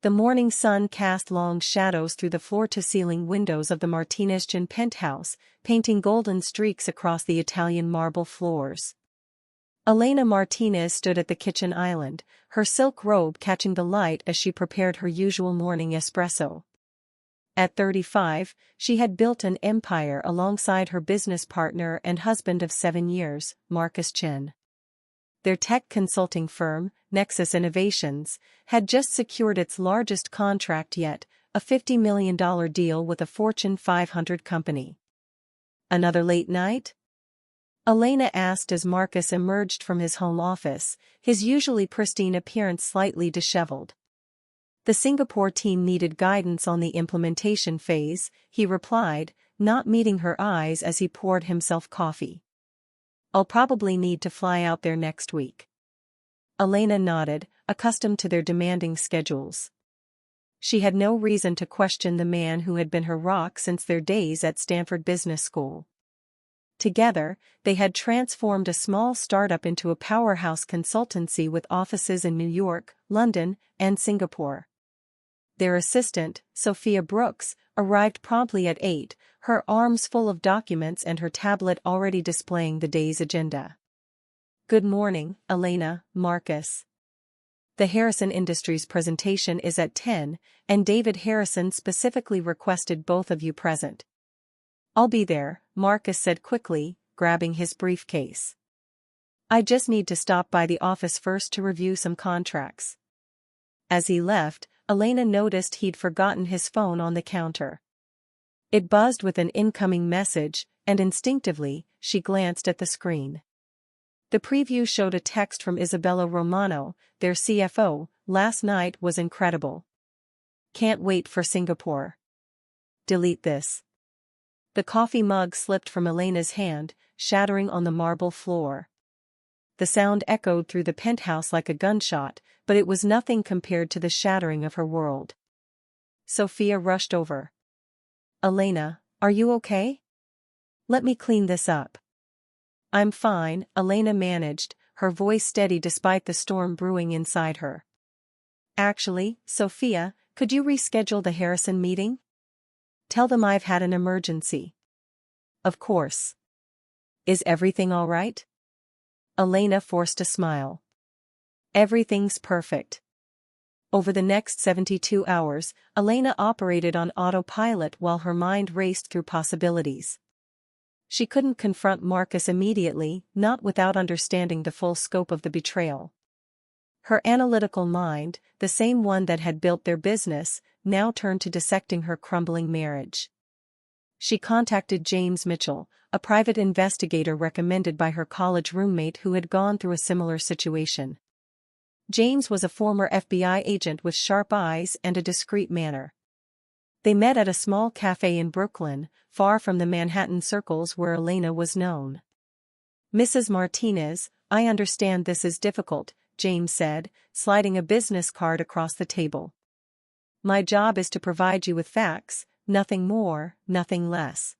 The morning sun cast long shadows through the floor-to-ceiling windows of the Martinez penthouse, painting golden streaks across the Italian marble floors. Elena Martinez stood at the kitchen island, her silk robe catching the light as she prepared her usual morning espresso. At 35, she had built an empire alongside her business partner and husband of 7 years, Marcus Chen. Their tech consulting firm, Nexus Innovations, had just secured its largest contract yet, a $50 million deal with a Fortune 500 company. Another late night? Elena asked as Marcus emerged from his home office, his usually pristine appearance slightly disheveled. The Singapore team needed guidance on the implementation phase, he replied, not meeting her eyes as he poured himself coffee. I'll probably need to fly out there next week. Elena nodded, accustomed to their demanding schedules. She had no reason to question the man who had been her rock since their days at Stanford Business School. Together, they had transformed a small startup into a powerhouse consultancy with offices in New York, London, and Singapore. Their assistant, Sophia Brooks, arrived promptly at 8, her arms full of documents and her tablet already displaying the day's agenda. Good morning, Elena, Marcus. The Harrison Industries presentation is at 10, and David Harrison specifically requested both of you present. I'll be there, Marcus said quickly, grabbing his briefcase. I just need to stop by the office first to review some contracts. As he left, Elena noticed he'd forgotten his phone on the counter. It buzzed with an incoming message, and instinctively, she glanced at the screen. The preview showed a text from Isabella Romano, their CFO. Last night was incredible. Can't wait for Singapore. Delete this. The coffee mug slipped from Elena's hand, shattering on the marble floor. The sound echoed through the penthouse like a gunshot, but it was nothing compared to the shattering of her world. Sophia rushed over. Elena, are you okay? Let me clean this up. I'm fine, Elena managed, her voice steady despite the storm brewing inside her. Actually, Sophia, could you reschedule the Harrison meeting? Tell them I've had an emergency. Of course. Is everything all right? Elena forced a smile. Everything's perfect. Over the next 72 hours, Elena operated on autopilot while her mind raced through possibilities. She couldn't confront Marcus immediately, not without understanding the full scope of the betrayal. Her analytical mind, the same one that had built their business, now turned to dissecting her crumbling marriage. She contacted James Mitchell, a private investigator recommended by her college roommate who had gone through a similar situation. James was a former FBI agent with sharp eyes and a discreet manner. They met at a small cafe in Brooklyn, far from the Manhattan circles where Elena was known. Mrs. Martinez, I understand this is difficult, James said, sliding a business card across the table. My job is to provide you with facts, nothing more, nothing less.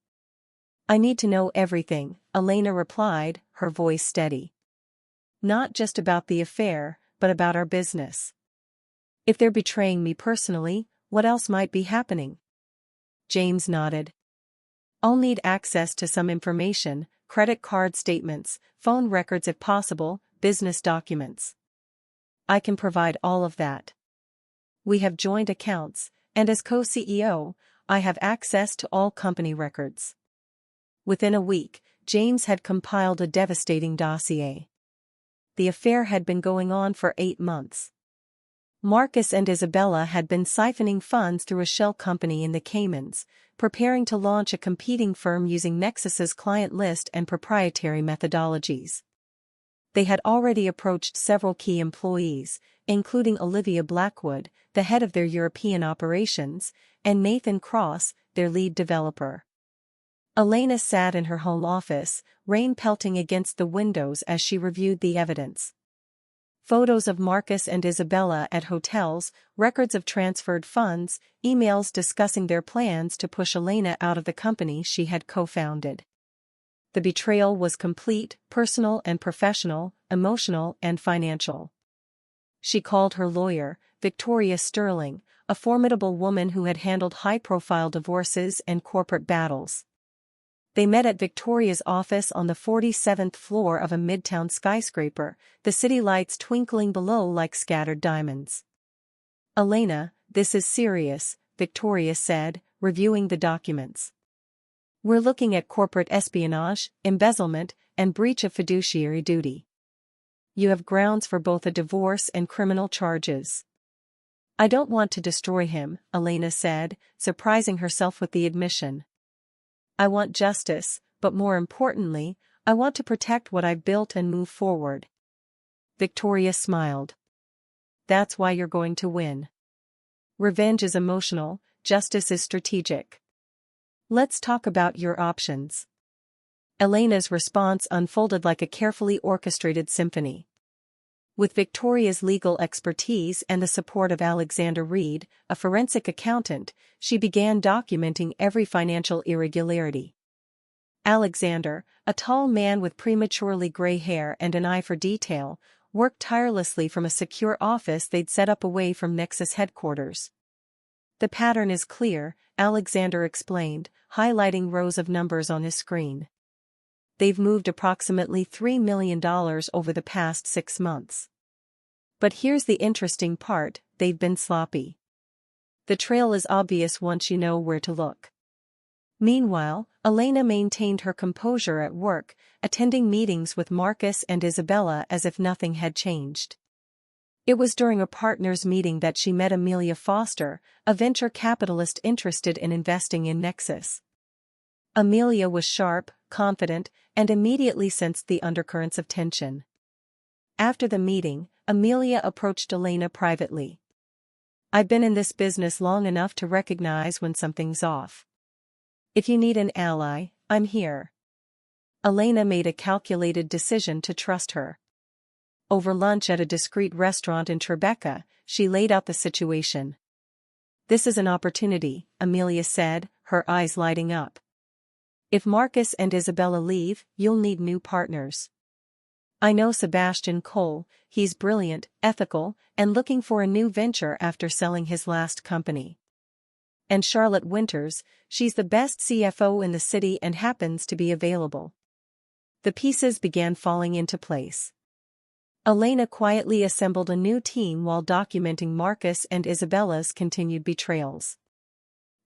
I need to know everything, Elena replied, her voice steady. Not just about the affair, but about our business. If they're betraying me personally, what else might be happening? James nodded. I'll need access to some information, credit card statements, phone records if possible, business documents. I can provide all of that. We have joint accounts, and as co-CEO, I have access to all company records. Within a week, James had compiled a devastating dossier. The affair had been going on for 8 months. Marcus and Isabella had been siphoning funds through a shell company in the Caymans, preparing to launch a competing firm using Nexus's client list and proprietary methodologies. They had already approached several key employees, including Olivia Blackwood, the head of their European operations, and Nathan Cross, their lead developer. Elena sat in her home office, rain pelting against the windows as she reviewed the evidence. Photos of Marcus and Isabella at hotels, records of transferred funds, emails discussing their plans to push Elena out of the company she had co-founded. The betrayal was complete, personal and professional, emotional and financial. She called her lawyer, Victoria Sterling, a formidable woman who had handled high-profile divorces and corporate battles. They met at Victoria's office on the 47th floor of a midtown skyscraper, the city lights twinkling below like scattered diamonds. "Elena, this is serious," Victoria said, reviewing the documents. "We're looking at corporate espionage, embezzlement, and breach of fiduciary duty. You have grounds for both a divorce and criminal charges." "I don't want to destroy him," Elena said, surprising herself with the admission. "I want justice, but more importantly, I want to protect what I've built and move forward." Victoria smiled. "That's why you're going to win. Revenge is emotional, justice is strategic. Let's talk about your options." Elena's response unfolded like a carefully orchestrated symphony. With Victoria's legal expertise and the support of Alexander Reed, a forensic accountant, she began documenting every financial irregularity. Alexander, a tall man with prematurely gray hair and an eye for detail, worked tirelessly from a secure office they'd set up away from Nexus headquarters. "The pattern is clear," Alexander explained, highlighting rows of numbers on his screen. "They've moved approximately $3 million over the past 6 months. But here's the interesting part, they've been sloppy. The trail is obvious once you know where to look." Meanwhile, Elena maintained her composure at work, attending meetings with Marcus and Isabella as if nothing had changed. It was during a partners' meeting that she met Amelia Foster, a venture capitalist interested in investing in Nexus. Amelia was sharp, confident, and immediately sensed the undercurrents of tension. After the meeting, Amelia approached Elena privately. "I've been in this business long enough to recognize when something's off. If you need an ally, I'm here." Elena made a calculated decision to trust her. Over lunch at a discreet restaurant in Tribeca, she laid out the situation. "This is an opportunity," Amelia said, her eyes lighting up. "If Marcus and Isabella leave, you'll need new partners. I know Sebastian Cole, he's brilliant, ethical, and looking for a new venture after selling his last company. And Charlotte Winters, she's the best CFO in the city and happens to be available." The pieces began falling into place. Elena quietly assembled a new team while documenting Marcus and Isabella's continued betrayals.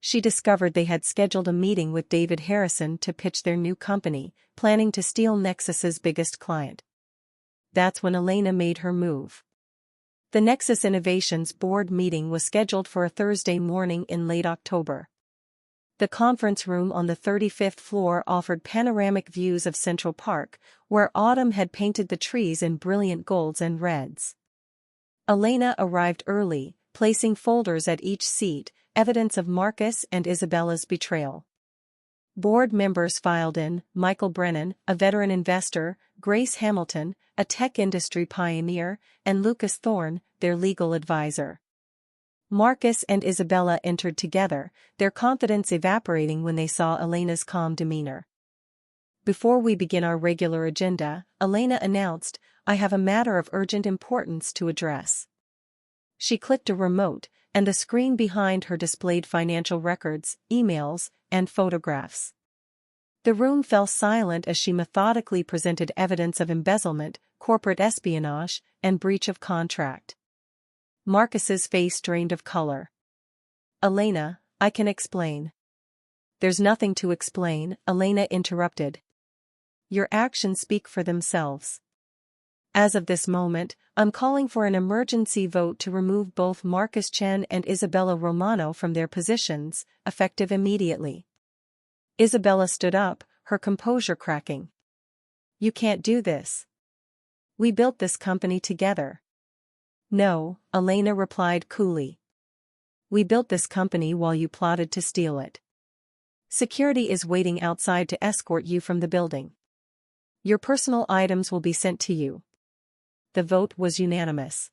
She discovered they had scheduled a meeting with David Harrison to pitch their new company, planning to steal Nexus's biggest client. That's when Elena made her move. The Nexus Innovations board meeting was scheduled for a Thursday morning in late October. The conference room on the 35th floor offered panoramic views of Central Park, where autumn had painted the trees in brilliant golds and reds. Elena arrived early, placing folders at each seat, evidence of Marcus and Isabella's betrayal. Board members filed in: Michael Brennan, a veteran investor, Grace Hamilton, a tech industry pioneer, and Lucas Thorne, their legal advisor. Marcus and Isabella entered together, their confidence evaporating when they saw Elena's calm demeanor. "Before we begin our regular agenda," Elena announced, "I have a matter of urgent importance to address." She clicked a remote, and the screen behind her displayed financial records, emails, and photographs. The room fell silent as she methodically presented evidence of embezzlement, corporate espionage, and breach of contract. Marcus's face drained of color. "Elena, I can explain." "There's nothing to explain," Elena interrupted. "Your actions speak for themselves. As of this moment, I'm calling for an emergency vote to remove both Marcus Chen and Isabella Romano from their positions, effective immediately." Isabella stood up, her composure cracking. "You can't do this. We built this company together." "No," Elena replied coolly. "We built this company while you plotted to steal it. Security is waiting outside to escort you from the building. Your personal items will be sent to you." The vote was unanimous.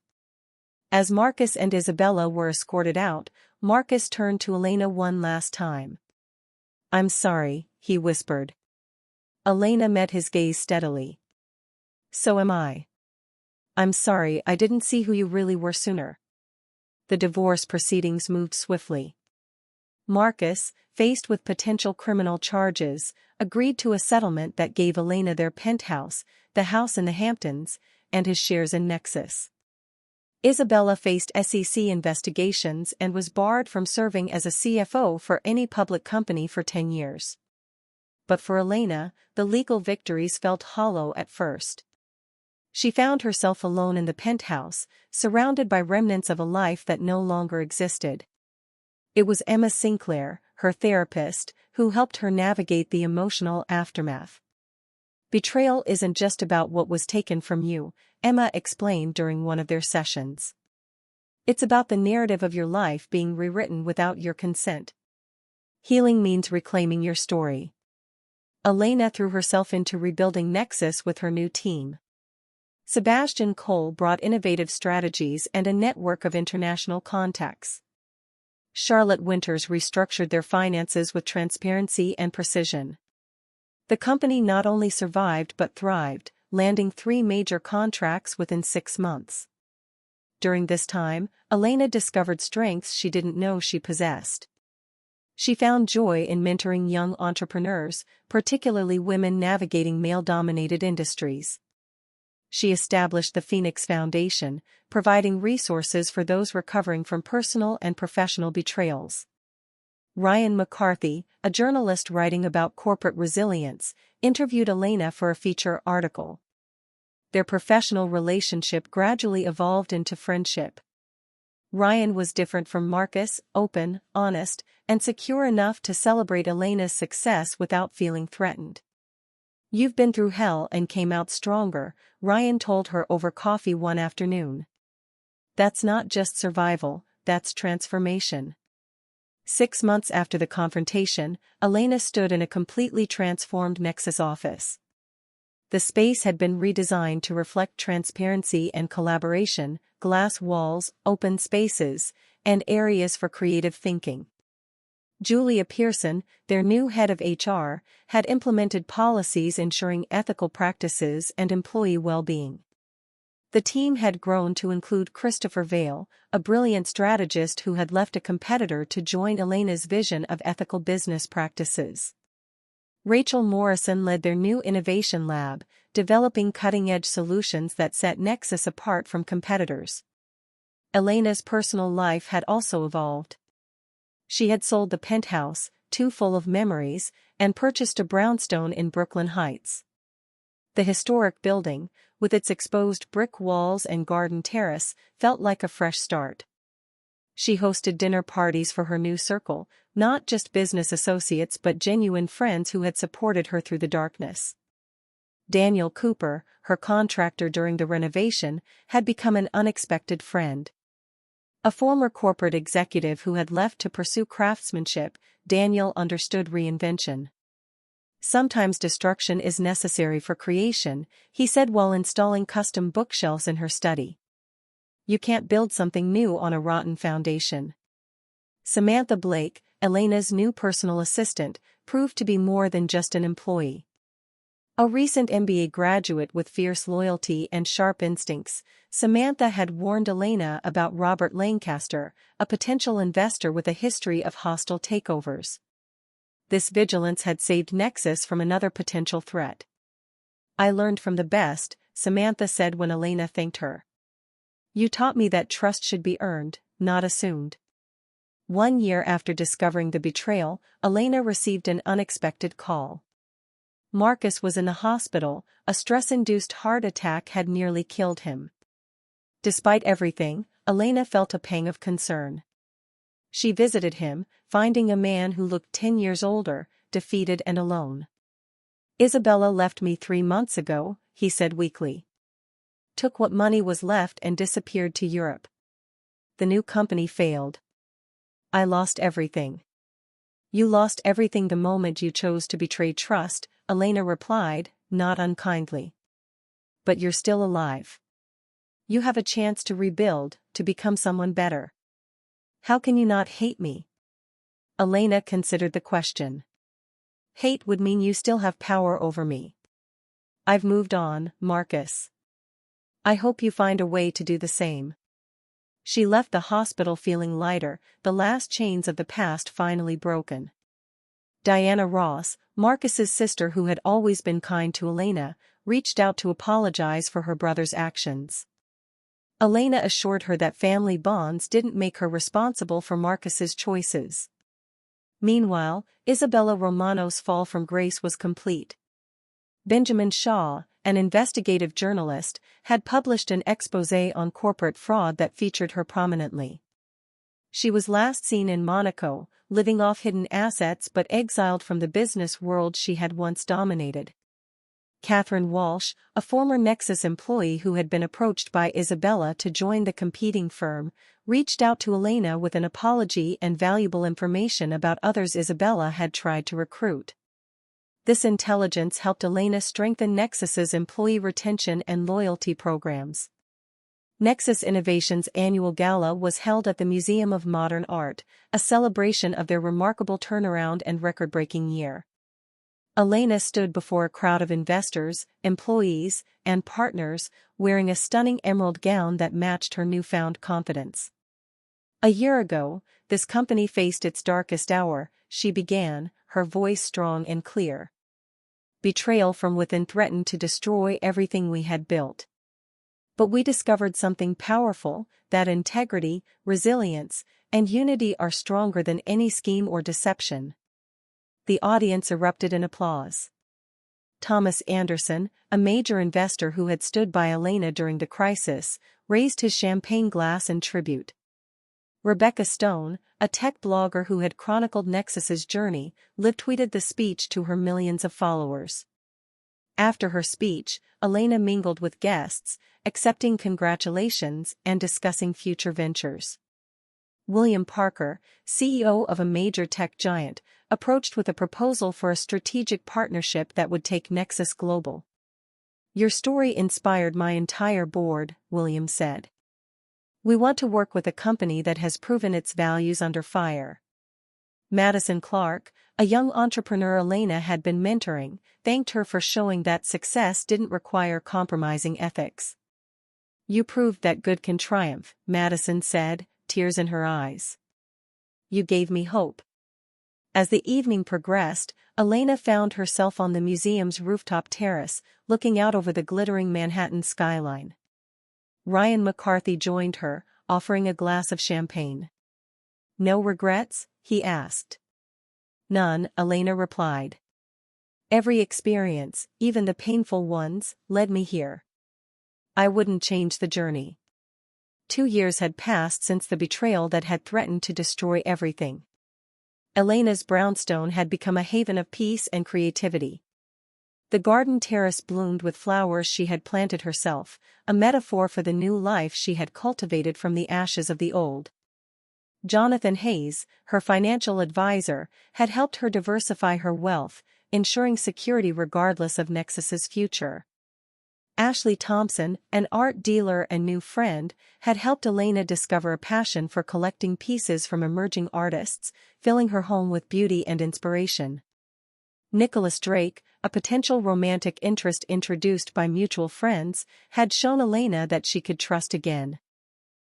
As Marcus and Isabella were escorted out, Marcus turned to Elena one last time. "I'm sorry," he whispered. Elena met his gaze steadily. "So am I. I'm sorry I didn't see who you really were sooner." the divorce proceedings moved swiftly. Marcus, faced with potential criminal charges, agreed to a settlement that gave Elena their penthouse, the house in the Hamptons, and his shares in Nexus. Isabella faced SEC investigations and was barred from serving as a CFO for any public company for 10 years. But for Elena, the legal victories felt hollow at first. She found herself alone in the penthouse, surrounded by remnants of a life that no longer existed. It was Emma Sinclair, her therapist, who helped her navigate the emotional aftermath. Betrayal isn't just about what was taken from you, Emma explained during one of their sessions. It's about the narrative of your life being rewritten without your consent. Healing means reclaiming your story. Elena threw herself into rebuilding Nexus with her new team. Sebastian Cole brought innovative strategies and a network of international contacts. Charlotte Winters restructured their finances with transparency and precision. The company not only survived but thrived, landing 3 major contracts within 6 months. During this time, Elena discovered strengths she didn't know she possessed. She found joy in mentoring young entrepreneurs, particularly women navigating male-dominated industries. She established the Phoenix Foundation, providing resources for those recovering from personal and professional betrayals. Ryan McCarthy, a journalist writing about corporate resilience, interviewed Elena for a feature article. Their professional relationship gradually evolved into friendship. Ryan was different from Marcus, open, honest, and secure enough to celebrate Elena's success without feeling threatened. "You've been through hell and came out stronger," Ryan told her over coffee one afternoon. "That's not just survival, that's transformation." 6 months after the confrontation, Elena stood in a completely transformed Nexus office. The space had been redesigned to reflect transparency and collaboration, glass walls, open spaces, and areas for creative thinking. Julia Pearson, their new head of HR, had implemented policies ensuring ethical practices and employee well-being. The team had grown to include Christopher Vail, a brilliant strategist who had left a competitor to join Elena's vision of ethical business practices. Rachel Morrison led their new innovation lab, developing cutting-edge solutions that set Nexus apart from competitors. Elena's personal life had also evolved. She had sold the penthouse, too full of memories, and purchased a brownstone in Brooklyn Heights. The historic building, with its exposed brick walls and garden terrace, felt like a fresh start. She hosted dinner parties for her new circle, not just business associates but genuine friends who had supported her through the darkness. Daniel Cooper, her contractor during the renovation, had become an unexpected friend. A former corporate executive who had left to pursue craftsmanship, Daniel understood reinvention. "Sometimes destruction is necessary for creation," he said while installing custom bookshelves in her study. "You can't build something new on a rotten foundation." Samantha Blake, Elena's new personal assistant, proved to be more than just an employee. A recent MBA graduate with fierce loyalty and sharp instincts, Samantha had warned Elena about Robert Lancaster, a potential investor with a history of hostile takeovers. This vigilance had saved Nexus from another potential threat. "I learned from the best," Samantha said when Elena thanked her. "You taught me that trust should be earned, not assumed." 1 year after discovering the betrayal, Elena received an unexpected call. Marcus was in the hospital, a stress-induced heart attack had nearly killed him. Despite everything, Elena felt a pang of concern. She visited him, finding a man who looked 10 years older, defeated and alone. "Isabella left me 3 months ago," he said weakly. "Took what money was left and disappeared to Europe. The new company failed. I lost everything." "You lost everything the moment you chose to betray trust," Elena replied, not unkindly. "But you're still alive. You have a chance to rebuild, to become someone better. How can you not hate me?" Elena considered the question. "Hate would mean you still have power over me. I've moved on, Marcus. I hope you find a way to do the same." She left the hospital feeling lighter, the last chains of the past finally broken. Diana Ross, Marcus's sister who had always been kind to Elena, reached out to apologize for her brother's actions. Elena assured her that family bonds didn't make her responsible for Marcus's choices. Meanwhile, Isabella Romano's fall from grace was complete. Benjamin Shaw, an investigative journalist, had published an exposé on corporate fraud that featured her prominently. She was last seen in Monaco, living off hidden assets but exiled from the business world she had once dominated. Catherine Walsh, a former Nexus employee who had been approached by Isabella to join the competing firm, reached out to Elena with an apology and valuable information about others Isabella had tried to recruit. This intelligence helped Elena strengthen Nexus's employee retention and loyalty programs. Nexus Innovation's annual gala was held at the Museum of Modern Art, a celebration of their remarkable turnaround and record-breaking year. Elena stood before a crowd of investors, employees, and partners, wearing a stunning emerald gown that matched her newfound confidence. A year ago, this company faced its darkest hour, she began, her voice strong and clear. Betrayal from within threatened to destroy everything we had built. But we discovered something powerful, that integrity, resilience, and unity are stronger than any scheme or deception. The audience erupted in applause. Thomas Anderson, a major investor who had stood by Elena during the crisis, raised his champagne glass in tribute. Rebecca Stone, a tech blogger who had chronicled Nexus's journey, live-tweeted the speech to her millions of followers. After her speech, Elena mingled with guests, accepting congratulations and discussing future ventures. William Parker, CEO of a major tech giant, approached with a proposal for a strategic partnership that would take Nexus global. "Your story inspired my entire board," William said. "We want to work with a company that has proven its values under fire." Madison Clark, a young entrepreneur Elena had been mentoring, thanked her for showing that success didn't require compromising ethics. "You proved that good can triumph," Madison said, tears in her eyes. "You gave me hope." As the evening progressed, Elena found herself on the museum's rooftop terrace, looking out over the glittering Manhattan skyline. Ryan McCarthy joined her, offering a glass of champagne. "No regrets?" he asked. "None," Elena replied. "Every experience, even the painful ones, led me here. I wouldn't change the journey." 2 years had passed since the betrayal that had threatened to destroy everything. Elena's brownstone had become a haven of peace and creativity. The garden terrace bloomed with flowers she had planted herself, a metaphor for the new life she had cultivated from the ashes of the old. Jonathan Hayes, her financial advisor, had helped her diversify her wealth, ensuring security regardless of Nexus's future. Ashley Thompson, an art dealer and new friend, had helped Elena discover a passion for collecting pieces from emerging artists, filling her home with beauty and inspiration. Nicholas Drake, a potential romantic interest introduced by mutual friends, had shown Elena that she could trust again.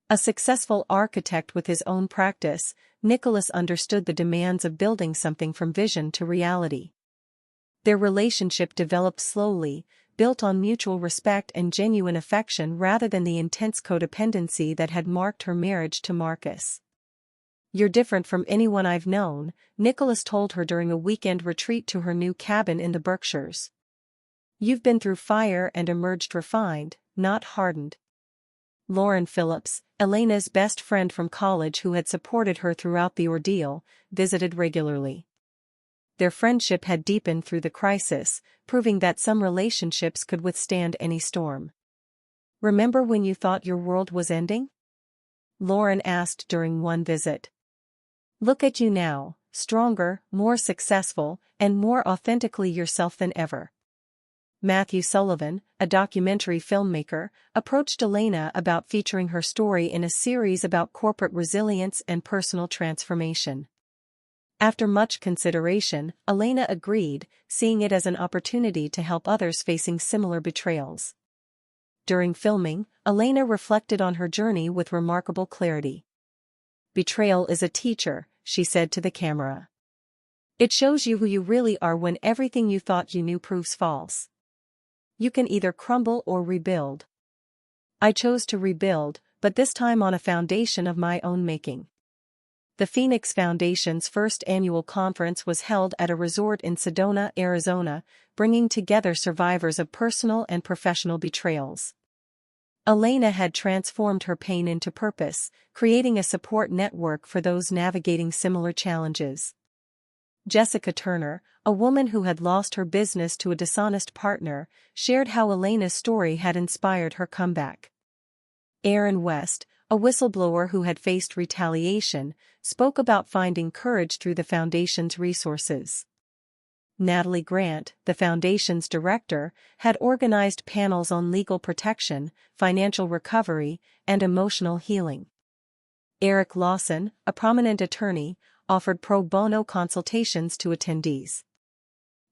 A successful architect with his own practice, Nicholas understood the demands of building something from vision to reality. Their relationship developed slowly, built on mutual respect and genuine affection rather than the intense codependency that had marked her marriage to Marcus. "You're different from anyone I've known," Nicholas told her during a weekend retreat to her new cabin in the Berkshires. "You've been through fire and emerged refined, not hardened." Lauren Phillips, Elena's best friend from college who had supported her throughout the ordeal, visited regularly. Their friendship had deepened through the crisis, proving that some relationships could withstand any storm. "Remember when you thought your world was ending?" Lauren asked during one visit. "Look at you now, stronger, more successful, and more authentically yourself than ever." Matthew Sullivan, a documentary filmmaker, approached Elena about featuring her story in a series about corporate resilience and personal transformation. After much consideration, Elena agreed, seeing it as an opportunity to help others facing similar betrayals. During filming, Elena reflected on her journey with remarkable clarity. "Betrayal is a teacher," she said to the camera. "It shows you who you really are when everything you thought you knew proves false. You can either crumble or rebuild. I chose to rebuild, but this time on a foundation of my own making." The Phoenix Foundation's first annual conference was held at a resort in Sedona, Arizona, bringing together survivors of personal and professional betrayals. Elena had transformed her pain into purpose, creating a support network for those navigating similar challenges. Jessica Turner, a woman who had lost her business to a dishonest partner, shared how Elena's story had inspired her comeback. Aaron West, a whistleblower who had faced retaliation, spoke about finding courage through the Foundation's resources. Natalie Grant, the Foundation's director, had organized panels on legal protection, financial recovery, and emotional healing. Eric Lawson, a prominent attorney, offered pro bono consultations to attendees.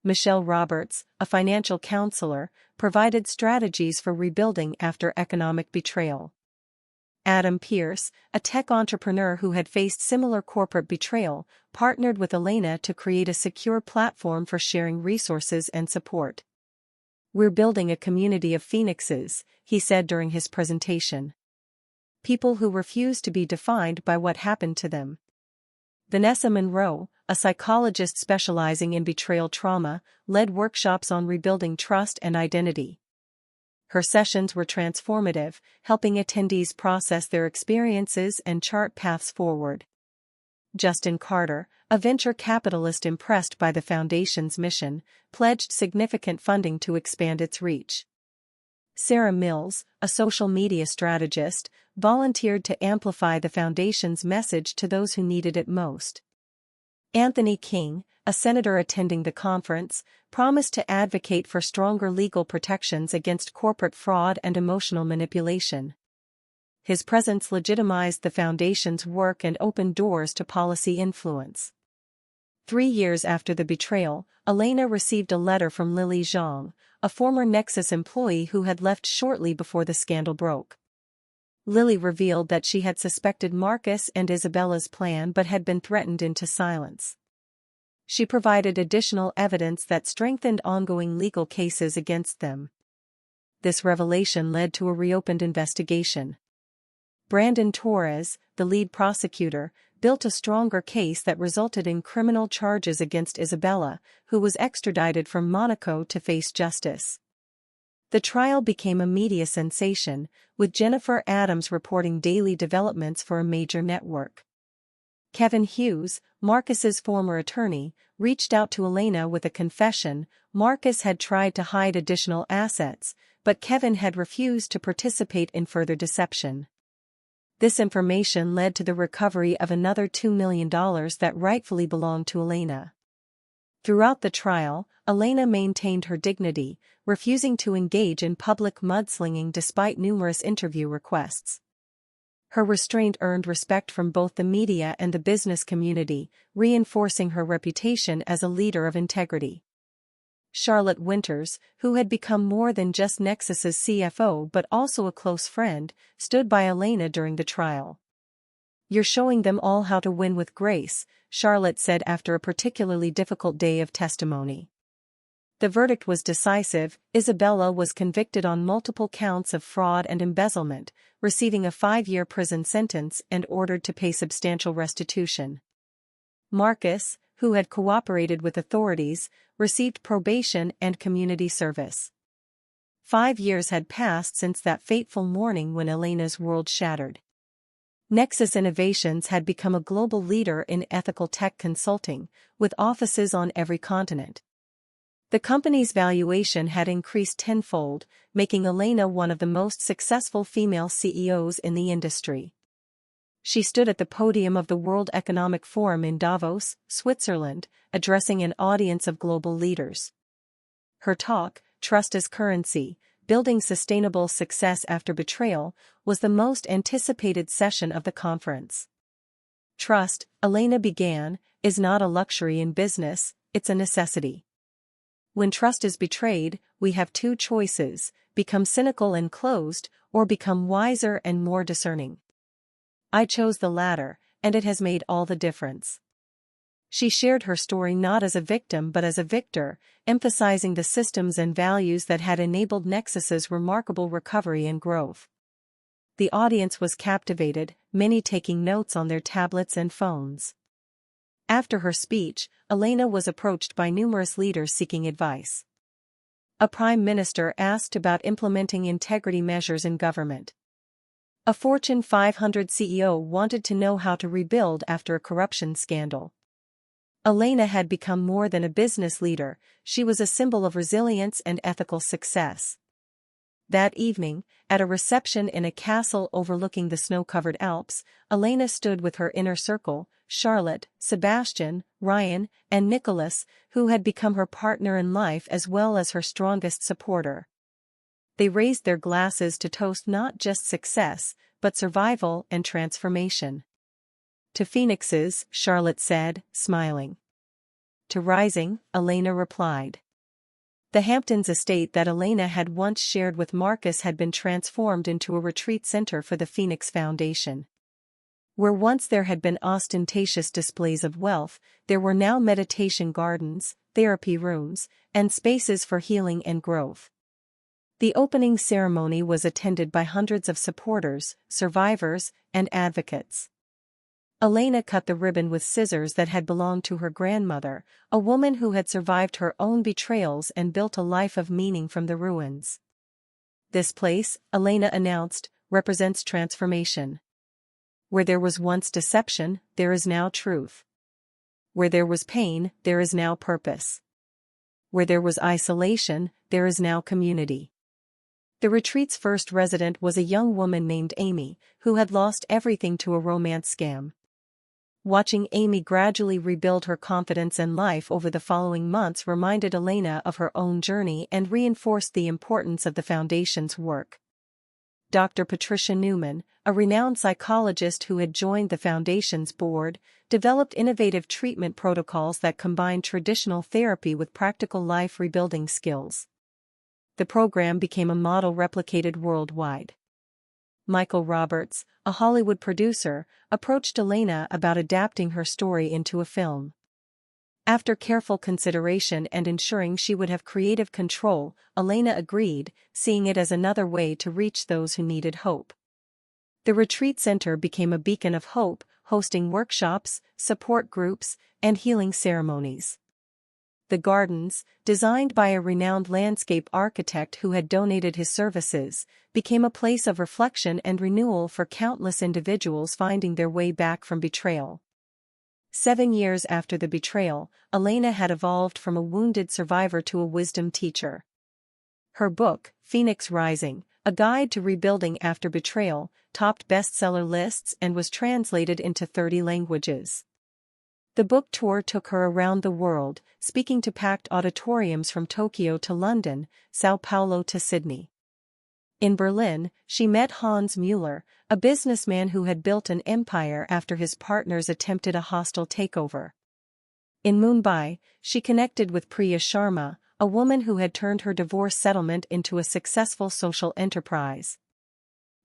Michelle Roberts, a financial counselor, provided strategies for rebuilding after economic betrayal. Adam Pierce, a tech entrepreneur who had faced similar corporate betrayal, partnered with Elena to create a secure platform for sharing resources and support. "We're building a community of phoenixes," he said during his presentation. "People who refuse to be defined by what happened to them." Vanessa Monroe, a psychologist specializing in betrayal trauma, led workshops on rebuilding trust and identity. Her sessions were transformative, helping attendees process their experiences and chart paths forward. Justin Carter, a venture capitalist impressed by the Foundation's mission, pledged significant funding to expand its reach. Sarah Mills, a social media strategist, volunteered to amplify the Foundation's message to those who needed it most. Anthony King, a senator attending the conference, promised to advocate for stronger legal protections against corporate fraud and emotional manipulation. His presence legitimized the Foundation's work and opened doors to policy influence. 3 years after the betrayal, Elena received a letter from Lily Zhang, a former Nexus employee who had left shortly before the scandal broke. Lily revealed that she had suspected Marcus and Isabella's plan but had been threatened into silence. She provided additional evidence that strengthened ongoing legal cases against them. This revelation led to a reopened investigation. Brandon Torres, the lead prosecutor, built a stronger case that resulted in criminal charges against Isabella, who was extradited from Monaco to face justice. The trial became a media sensation, with Jennifer Adams reporting daily developments for a major network. Kevin Hughes, Marcus's former attorney, reached out to Elena with a confession. Marcus had tried to hide additional assets, but Kevin had refused to participate in further deception. This information led to the recovery of another $2 million that rightfully belonged to Elena. Throughout the trial, Elena maintained her dignity, refusing to engage in public mudslinging despite numerous interview requests. Her restraint earned respect from both the media and the business community, reinforcing her reputation as a leader of integrity. Charlotte Winters, who had become more than just Nexus's CFO but also a close friend, stood by Elena during the trial. "You're showing them all how to win with grace," Charlotte said after a particularly difficult day of testimony. The verdict was decisive. Isabella was convicted on multiple counts of fraud and embezzlement, receiving a 5-year prison sentence and ordered to pay substantial restitution. Marcus, who had cooperated with authorities, received probation and community service. 5 years had passed since that fateful morning when Elena's world shattered. Nexus Innovations had become a global leader in ethical tech consulting, with offices on every continent. The company's valuation had increased tenfold, making Elena one of the most successful female CEOs in the industry. She stood at the podium of the World Economic Forum in Davos, Switzerland, addressing an audience of global leaders. Her talk, "Trust as Currency: Building Sustainable Success After Betrayal," was the most anticipated session of the conference. "Trust," Elena began, "is not a luxury in business, it's a necessity. When trust is betrayed, we have two choices: become cynical and closed, or become wiser and more discerning? I chose the latter, and it has made all the difference. She shared her story not as a victim but as a victor, emphasizing the systems and values that had enabled Nexus's remarkable recovery and growth. The audience was captivated, many taking notes on their tablets and phones. After her speech, Elena was approached by numerous leaders seeking advice. A prime minister asked about implementing integrity measures in government. A Fortune 500 CEO wanted to know how to rebuild after a corruption scandal. Elena had become more than a business leader, she was a symbol of resilience and ethical success. That evening, at a reception in a castle overlooking the snow-covered Alps, Elena stood with her inner circle, Charlotte, Sebastian, Ryan, and Nicholas, who had become her partner in life as well as her strongest supporter. They raised their glasses to toast not just success, but survival and transformation. To phoenixes, Charlotte said, smiling. To rising, Elena replied. The Hamptons estate that Elena had once shared with Marcus had been transformed into a retreat center for the Phoenix Foundation. Where once there had been ostentatious displays of wealth, there were now meditation gardens, therapy rooms, and spaces for healing and growth. The opening ceremony was attended by hundreds of supporters, survivors, and advocates. Elena cut the ribbon with scissors that had belonged to her grandmother, a woman who had survived her own betrayals and built a life of meaning from the ruins. This place, Elena announced, represents transformation. Where there was once deception, there is now truth. Where there was pain, there is now purpose. Where there was isolation, there is now community. The retreat's first resident was a young woman named Amy, who had lost everything to a romance scam. Watching Amy gradually rebuild her confidence and life over the following months reminded Elena of her own journey and reinforced the importance of the Foundation's work. Dr. Patricia Newman, a renowned psychologist who had joined the Foundation's board, developed innovative treatment protocols that combined traditional therapy with practical life rebuilding skills. The program became a model replicated worldwide. Michael Roberts, a Hollywood producer, approached Elena about adapting her story into a film. After careful consideration and ensuring she would have creative control, Elena agreed, seeing it as another way to reach those who needed hope. The retreat center became a beacon of hope, hosting workshops, support groups, and healing ceremonies. The gardens, designed by a renowned landscape architect who had donated his services, became a place of reflection and renewal for countless individuals finding their way back from betrayal. 7 years after the betrayal, Elena had evolved from a wounded survivor to a wisdom teacher. Her book, Phoenix Rising, A Guide to Rebuilding After Betrayal, topped bestseller lists and was translated into 30 languages. The book tour took her around the world, speaking to packed auditoriums from Tokyo to London, Sao Paulo to Sydney. In Berlin, she met Hans Müller, a businessman who had built an empire after his partners attempted a hostile takeover. In Mumbai, she connected with Priya Sharma, a woman who had turned her divorce settlement into a successful social enterprise.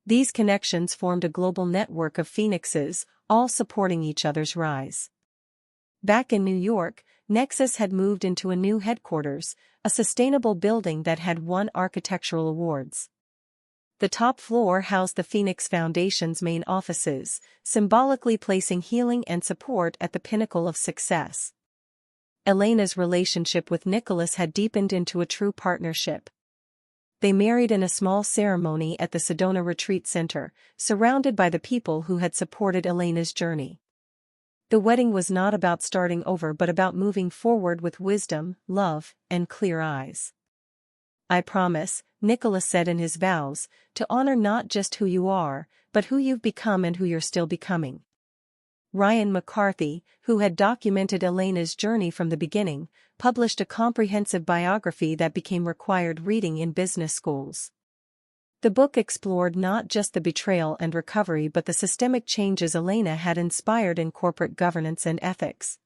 These connections formed a global network of phoenixes, all supporting each other's rise. Back in New York, Nexus had moved into a new headquarters, a sustainable building that had won architectural awards. The top floor housed the Phoenix Foundation's main offices, symbolically placing healing and support at the pinnacle of success. Elena's relationship with Nicholas had deepened into a true partnership. They married in a small ceremony at the Sedona Retreat Center, surrounded by the people who had supported Elena's journey. The wedding was not about starting over but about moving forward with wisdom, love, and clear eyes. I promise, Nicholas said in his vows, to honor not just who you are, but who you've become and who you're still becoming. Ryan McCarthy, who had documented Elena's journey from the beginning, published a comprehensive biography that became required reading in business schools. The book explored not just the betrayal and recovery but the systemic changes Elena had inspired in corporate governance and ethics.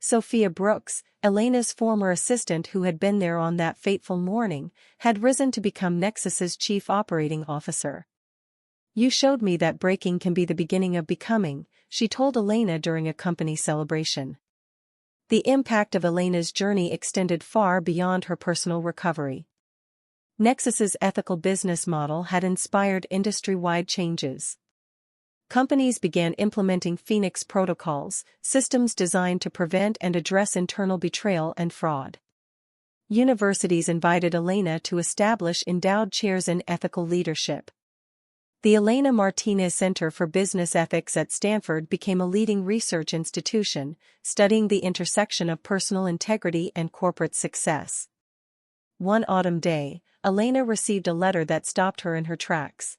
Sophia Brooks, Elena's former assistant who had been there on that fateful morning, had risen to become Nexus's chief operating officer. "You showed me that breaking can be the beginning of becoming," she told Elena during a company celebration. The impact of Elena's journey extended far beyond her personal recovery. Nexus's ethical business model had inspired industry-wide changes. Companies began implementing Phoenix protocols, systems designed to prevent and address internal betrayal and fraud. Universities invited Elena to establish endowed chairs in ethical leadership. The Elena Martinez Center for Business Ethics at Stanford became a leading research institution, studying the intersection of personal integrity and corporate success. One autumn day, Elena received a letter that stopped her in her tracks.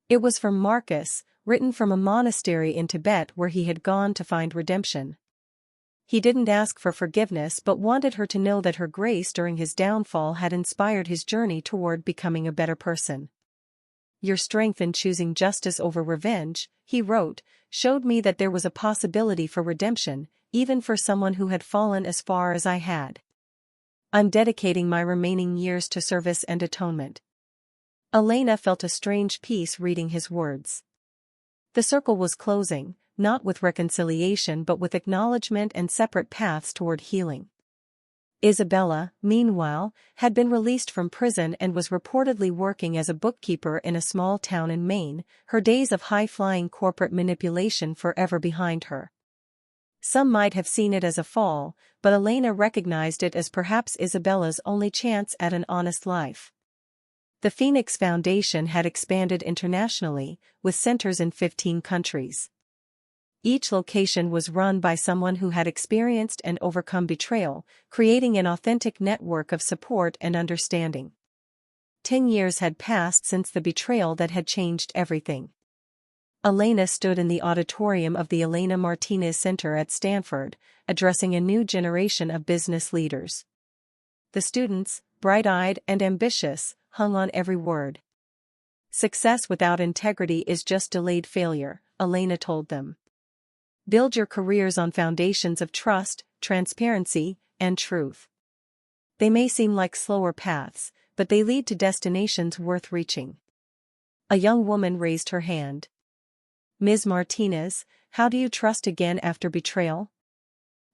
It was from Marcus, written from a monastery in Tibet where he had gone to find redemption. He didn't ask for forgiveness but wanted her to know that her grace during his downfall had inspired his journey toward becoming a better person. "Your strength in choosing justice over revenge," he wrote, "showed me that there was a possibility for redemption, even for someone who had fallen as far as I had. I'm dedicating my remaining years to service and atonement." Elena felt a strange peace reading his words. The circle was closing, not with reconciliation but with acknowledgement and separate paths toward healing. Isabella, meanwhile, had been released from prison and was reportedly working as a bookkeeper in a small town in Maine, her days of high-flying corporate manipulation forever behind her. Some might have seen it as a fall, but Elena recognized it as perhaps Isabella's only chance at an honest life. The Phoenix Foundation had expanded internationally, with centers in 15 countries. Each location was run by someone who had experienced and overcome betrayal, creating an authentic network of support and understanding. 10 years had passed since the betrayal that had changed everything. Elena stood in the auditorium of the Elena Martinez Center at Stanford, addressing a new generation of business leaders. The students, bright-eyed and ambitious, hung on every word. "Success without integrity is just delayed failure," Elena told them. "Build your careers on foundations of trust, transparency, and truth. They may seem like slower paths, but they lead to destinations worth reaching." A young woman raised her hand. "Ms. Martinez, how do you trust again after betrayal?"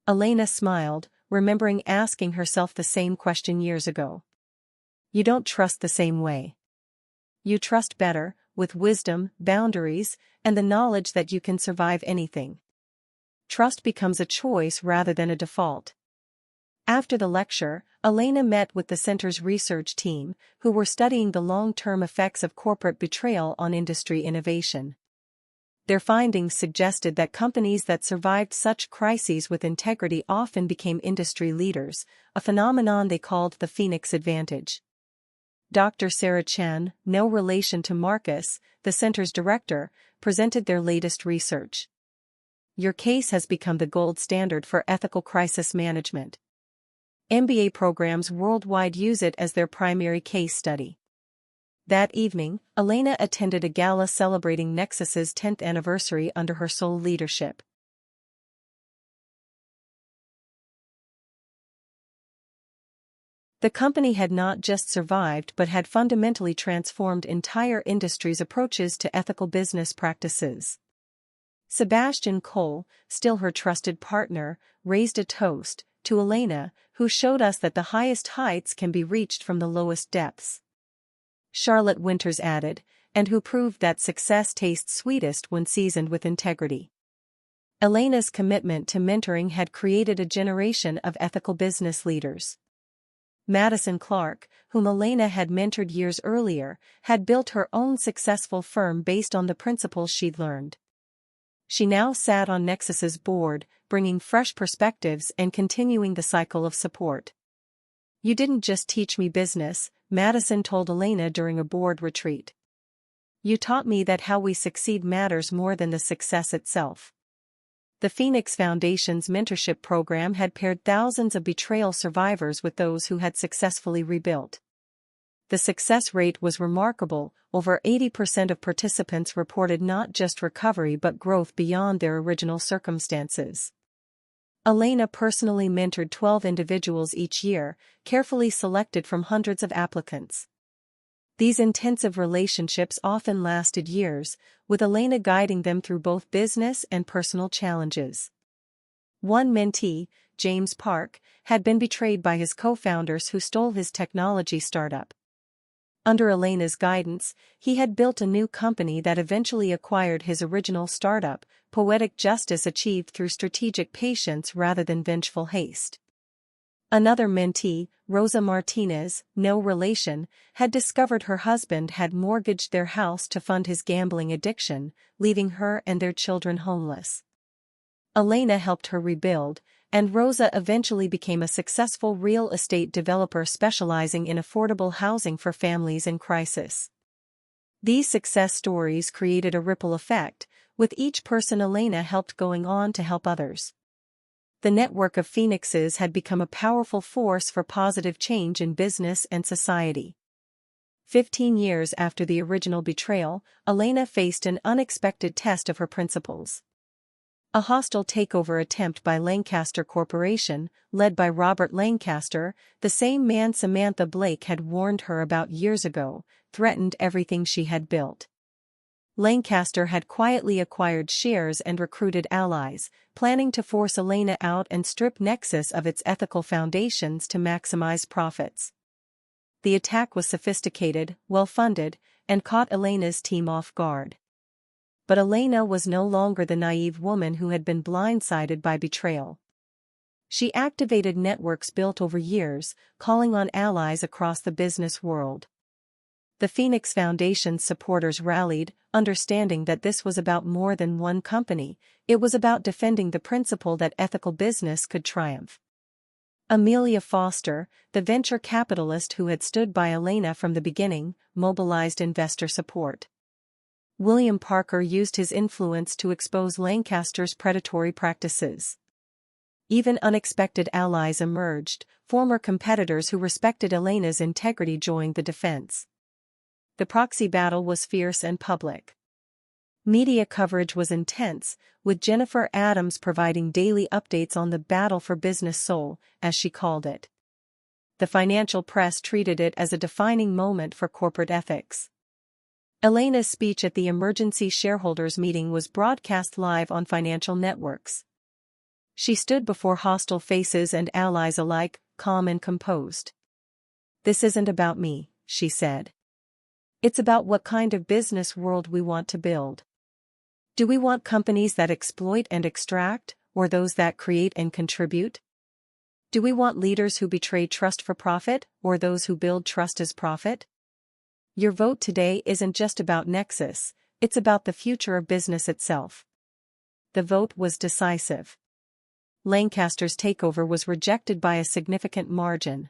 Elena smiled, remembering asking herself the same question years ago. "You don't trust the same way. You trust better, with wisdom, boundaries, and the knowledge that you can survive anything. Trust becomes a choice rather than a default." After the lecture, Elena met with the center's research team, who were studying the long-term effects of corporate betrayal on industry innovation. Their findings suggested that companies that survived such crises with integrity often became industry leaders, a phenomenon they called the Phoenix Advantage. Dr. Sarah Chen, no relation to Marcus, the center's director, presented their latest research. "Your case has become the gold standard for ethical crisis management. MBA programs worldwide use it as their primary case study." That evening, Elena attended a gala celebrating Nexus's 10th anniversary under her sole leadership. The company had not just survived but had fundamentally transformed entire industries' approaches to ethical business practices. Sebastian Cole, still her trusted partner, raised a toast to Elena, who showed us that the highest heights can be reached from the lowest depths. Charlotte Winters added, "and who proved that success tastes sweetest when seasoned with integrity." Elena's commitment to mentoring had created a generation of ethical business leaders. Madison Clark, whom Elena had mentored years earlier, had built her own successful firm based on the principles she'd learned. She now sat on Nexus's board, bringing fresh perspectives and continuing the cycle of support. "You didn't just teach me business," Madison told Elena during a board retreat. "You taught me that how we succeed matters more than the success itself." The Phoenix Foundation's mentorship program had paired thousands of betrayal survivors with those who had successfully rebuilt. The success rate was remarkable. Over 80% of participants reported not just recovery but growth beyond their original circumstances. Elena personally mentored 12 individuals each year, carefully selected from hundreds of applicants. These intensive relationships often lasted years, with Elena guiding them through both business and personal challenges. One mentee, James Park, had been betrayed by his co-founders who stole his technology startup. Under Elena's guidance, he had built a new company that eventually acquired his original startup, poetic justice achieved through strategic patience rather than vengeful haste. Another mentee, Rosa Martinez, no relation, had discovered her husband had mortgaged their house to fund his gambling addiction, leaving her and their children homeless. Elena helped her rebuild, and Rosa eventually became a successful real estate developer specializing in affordable housing for families in crisis. These success stories created a ripple effect, with each person Elena helped going on to help others. The network of phoenixes had become a powerful force for positive change in business and society. 15 years after the original betrayal, Elena faced an unexpected test of her principles. A hostile takeover attempt by Lancaster Corporation, led by Robert Lancaster, the same man Samantha Blake had warned her about years ago, threatened everything she had built. Lancaster had quietly acquired shares and recruited allies, planning to force Elena out and strip Nexus of its ethical foundations to maximize profits. The attack was sophisticated, well-funded, and caught Elena's team off guard. But Elena was no longer the naive woman who had been blindsided by betrayal. She activated networks built over years, calling on allies across the business world. The Phoenix Foundation's supporters rallied, understanding that this was about more than one company, it was about defending the principle that ethical business could triumph. Amelia Foster, the venture capitalist who had stood by Elena from the beginning, mobilized investor support. William Parker used his influence to expose Lancaster's predatory practices. Even unexpected allies emerged, former competitors who respected Elena's integrity joined the defense. The proxy battle was fierce and public. Media coverage was intense, with Jennifer Adams providing daily updates on the battle for business soul, as she called it. The financial press treated it as a defining moment for corporate ethics. Elena's speech at the emergency shareholders meeting was broadcast live on financial networks. She stood before hostile faces and allies alike, calm and composed. "This isn't about me," she said. "It's about what kind of business world we want to build. Do we want companies that exploit and extract, or those that create and contribute? Do we want leaders who betray trust for profit, or those who build trust as profit? Your vote today isn't just about Nexus, it's about the future of business itself." The vote was decisive. Lancaster's takeover was rejected by a significant margin.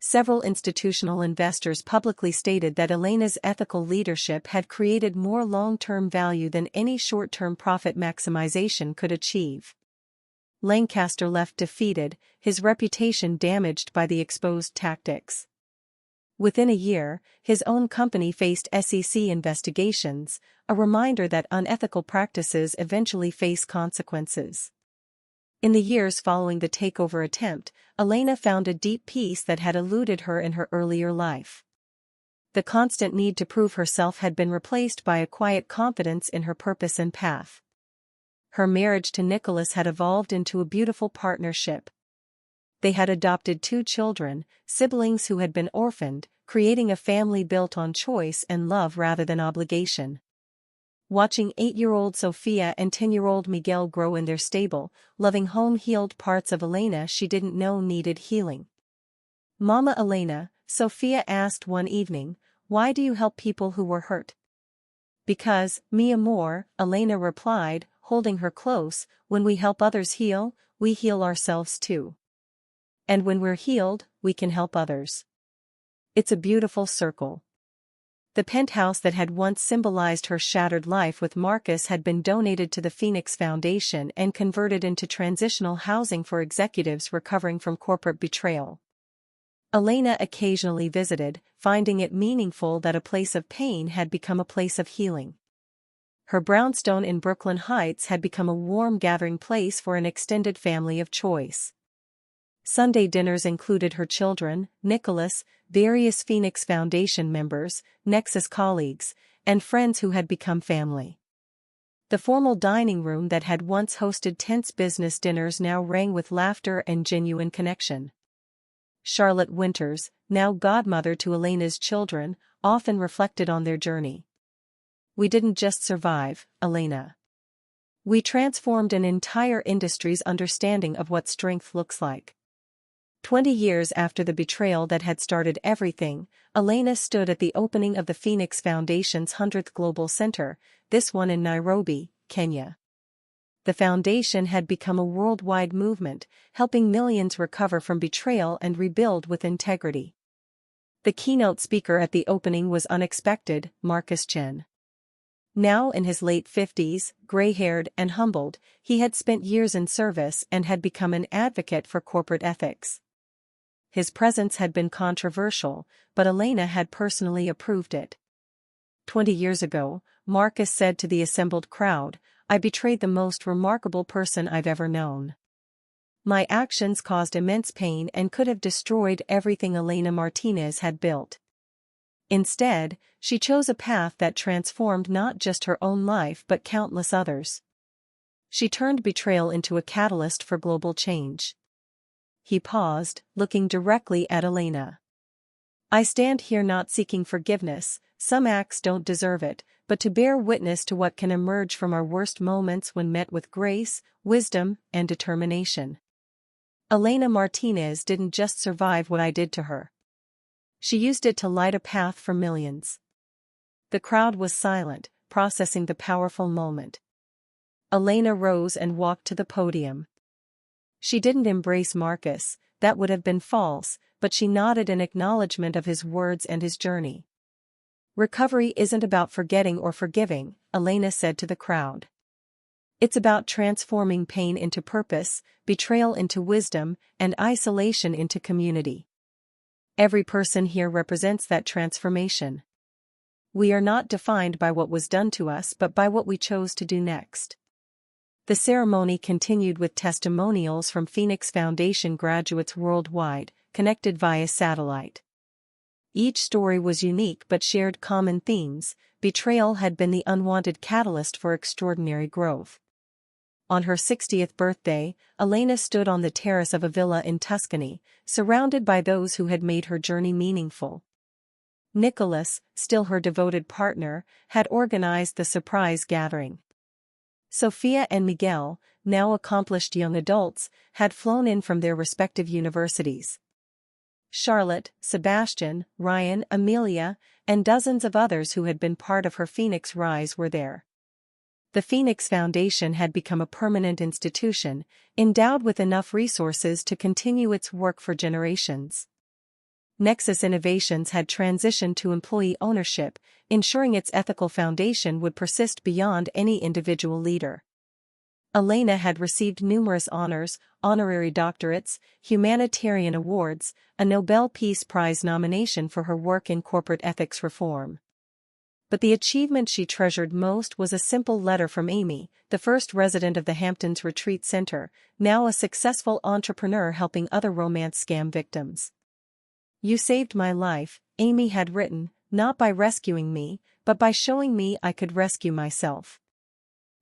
Several institutional investors publicly stated that Elena's ethical leadership had created more long-term value than any short-term profit maximization could achieve. Lancaster left defeated, his reputation damaged by the exposed tactics. Within a year, his own company faced SEC investigations, a reminder that unethical practices eventually face consequences. In the years following the takeover attempt, Elena found a deep peace that had eluded her in her earlier life. The constant need to prove herself had been replaced by a quiet confidence in her purpose and path. Her marriage to Nicholas had evolved into a beautiful partnership. They had adopted 2 children, siblings who had been orphaned, creating a family built on choice and love rather than obligation. Watching 8-year-old Sophia and 10-year-old Miguel grow in their stable, loving home healed parts of Elena she didn't know needed healing. "Mama Elena," Sophia asked one evening, "why do you help people who were hurt?" "Because, mi amor," Elena replied, holding her close, "when we help others heal, we heal ourselves too. And when we're healed, we can help others. It's a beautiful circle." The penthouse that had once symbolized her shattered life with Marcus had been donated to the Phoenix Foundation and converted into transitional housing for executives recovering from corporate betrayal. Elena occasionally visited, finding it meaningful that a place of pain had become a place of healing. her brownstone in Brooklyn Heights had become a warm gathering place for an extended family of choice. Sunday dinners included her children, Nicholas, various Phoenix Foundation members, Nexus colleagues, and friends who had become family. The formal dining room that had once hosted tense business dinners now rang with laughter and genuine connection. Charlotte Winters, now godmother to Elena's children, often reflected on their journey. "We didn't just survive, Elena. We transformed an entire industry's understanding of what strength looks like." 20 years after the betrayal that had started everything, Elena stood at the opening of the Phoenix Foundation's 100th Global Center, this one in Nairobi, Kenya. The foundation had become a worldwide movement, helping millions recover from betrayal and rebuild with integrity. The keynote speaker at the opening was unexpected, Marcus Chen. Now in his late 50s, gray-haired and humbled, he had spent years in service and had become an advocate for corporate ethics. His presence had been controversial, but Elena had personally approved it. 20 years ago, Marcus said to the assembled crowd, "I betrayed the most remarkable person I've ever known. My actions caused immense pain and could have destroyed everything Elena Martinez had built. Instead, she chose a path that transformed not just her own life but countless others. She turned betrayal into a catalyst for global change." He paused, looking directly at Elena. "I stand here not seeking forgiveness, some acts don't deserve it, but to bear witness to what can emerge from our worst moments when met with grace, wisdom, and determination. Elena Martinez didn't just survive what I did to her. She used it to light a path for millions." The crowd was silent, processing the powerful moment. Elena rose and walked to the podium. She didn't embrace Marcus, that would have been false, but she nodded in acknowledgement of his words and his journey. "Recovery isn't about forgetting or forgiving," Elena said to the crowd. "It's about transforming pain into purpose, betrayal into wisdom, and isolation into community. Every person here represents that transformation. We are not defined by what was done to us but by what we chose to do next." The ceremony continued with testimonials from Phoenix Foundation graduates worldwide, connected via satellite. Each story was unique but shared common themes. Betrayal had been the unwanted catalyst for extraordinary growth. On her 60th birthday, Elena stood on the terrace of a villa in Tuscany, surrounded by those who had made her journey meaningful. Nicholas, still her devoted partner, had organized the surprise gathering. Sophia and Miguel, now accomplished young adults, had flown in from their respective universities. Charlotte, Sebastian, Ryan, Amelia, and dozens of others who had been part of her Phoenix rise were there. The Phoenix Foundation had become a permanent institution, endowed with enough resources to continue its work for generations. Nexus Innovations had transitioned to employee ownership, ensuring its ethical foundation would persist beyond any individual leader. Elena had received numerous honors, honorary doctorates, humanitarian awards, a Nobel Peace Prize nomination for her work in corporate ethics reform. But the achievement she treasured most was a simple letter from Amy, the first resident of the Hamptons Retreat Center, now a successful entrepreneur helping other romance scam victims. "You saved my life," Amy had written, "not by rescuing me, but by showing me I could rescue myself."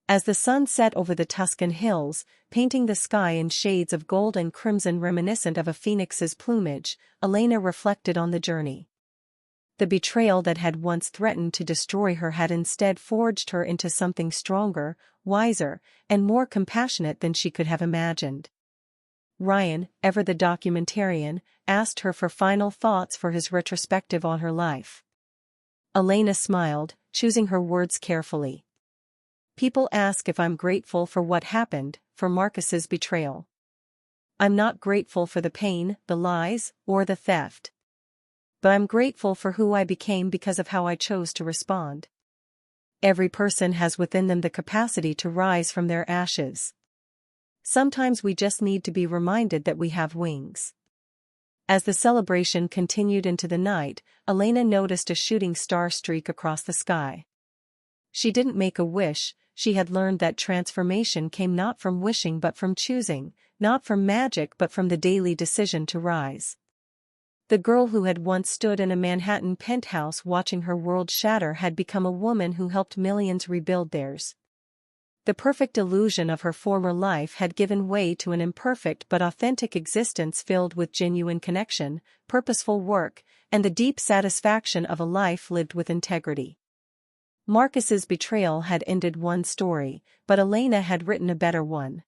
As the sun set over the Tuscan hills, painting the sky in shades of gold and crimson reminiscent of a phoenix's plumage, Elena reflected on the journey. The betrayal that had once threatened to destroy her had instead forged her into something stronger, wiser, and more compassionate than she could have imagined. Ryan, ever the documentarian, asked her for final thoughts for his retrospective on her life. Elena smiled, choosing her words carefully. "People ask if I'm grateful for what happened, for Marcus's betrayal. I'm not grateful for the pain, the lies, or the theft. But I'm grateful for who I became because of how I chose to respond. Every person has within them the capacity to rise from their ashes. Sometimes we just need to be reminded that we have wings." As the celebration continued into the night, Elena noticed a shooting star streak across the sky. She didn't make a wish, she had learned that transformation came not from wishing but from choosing, not from magic but from the daily decision to rise. The girl who had once stood in a Manhattan penthouse watching her world shatter had become a woman who helped millions rebuild theirs. The perfect illusion of her former life had given way to an imperfect but authentic existence filled with genuine connection, purposeful work, and the deep satisfaction of a life lived with integrity. Marcus's betrayal had ended one story, but Elena had written a better one.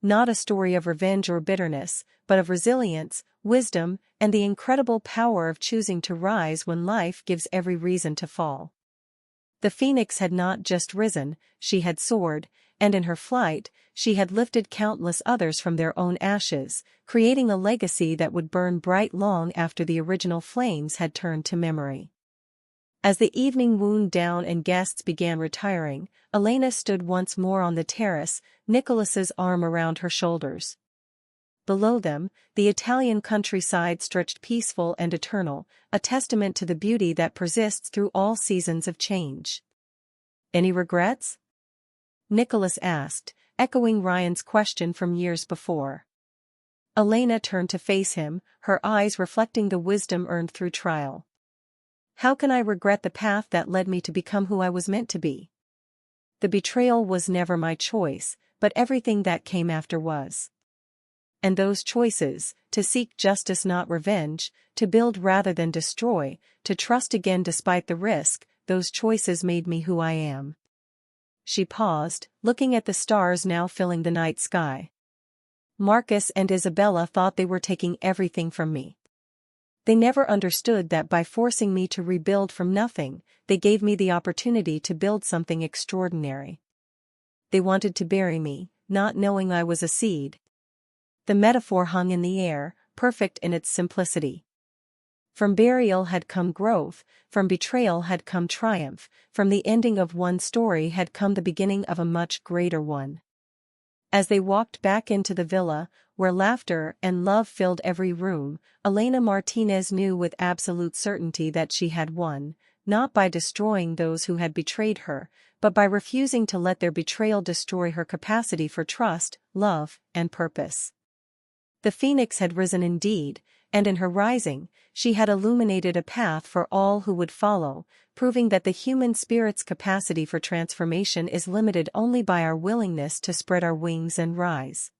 Not a story of revenge or bitterness, but of resilience, wisdom, and the incredible power of choosing to rise when life gives every reason to fall. The phoenix had not just risen, she had soared, and in her flight, she had lifted countless others from their own ashes, creating a legacy that would burn bright long after the original flames had turned to memory. As the evening wound down and guests began retiring, Elena stood once more on the terrace, Nicholas's arm around her shoulders. Below them, the Italian countryside stretched peaceful and eternal, a testament to the beauty that persists through all seasons of change. "Any regrets?" Nicholas asked, echoing Ryan's question from years before. Elena turned to face him, her eyes reflecting the wisdom earned through trial. "How can I regret the path that led me to become who I was meant to be? The betrayal was never my choice, but everything that came after was. And those choices, to seek justice not revenge, to build rather than destroy, to trust again despite the risk, those choices made me who I am." She paused, looking at the stars now filling the night sky. "Marcus and Isabella thought they were taking everything from me. They never understood that by forcing me to rebuild from nothing, they gave me the opportunity to build something extraordinary. They wanted to bury me, not knowing I was a seed." The metaphor hung in the air, perfect in its simplicity. From burial had come growth, from betrayal had come triumph, from the ending of one story had come the beginning of a much greater one. As they walked back into the villa, where laughter and love filled every room, Elena Martinez knew with absolute certainty that she had won, not by destroying those who had betrayed her, but by refusing to let their betrayal destroy her capacity for trust, love, and purpose. The phoenix had risen indeed, and in her rising, she had illuminated a path for all who would follow, proving that the human spirit's capacity for transformation is limited only by our willingness to spread our wings and rise.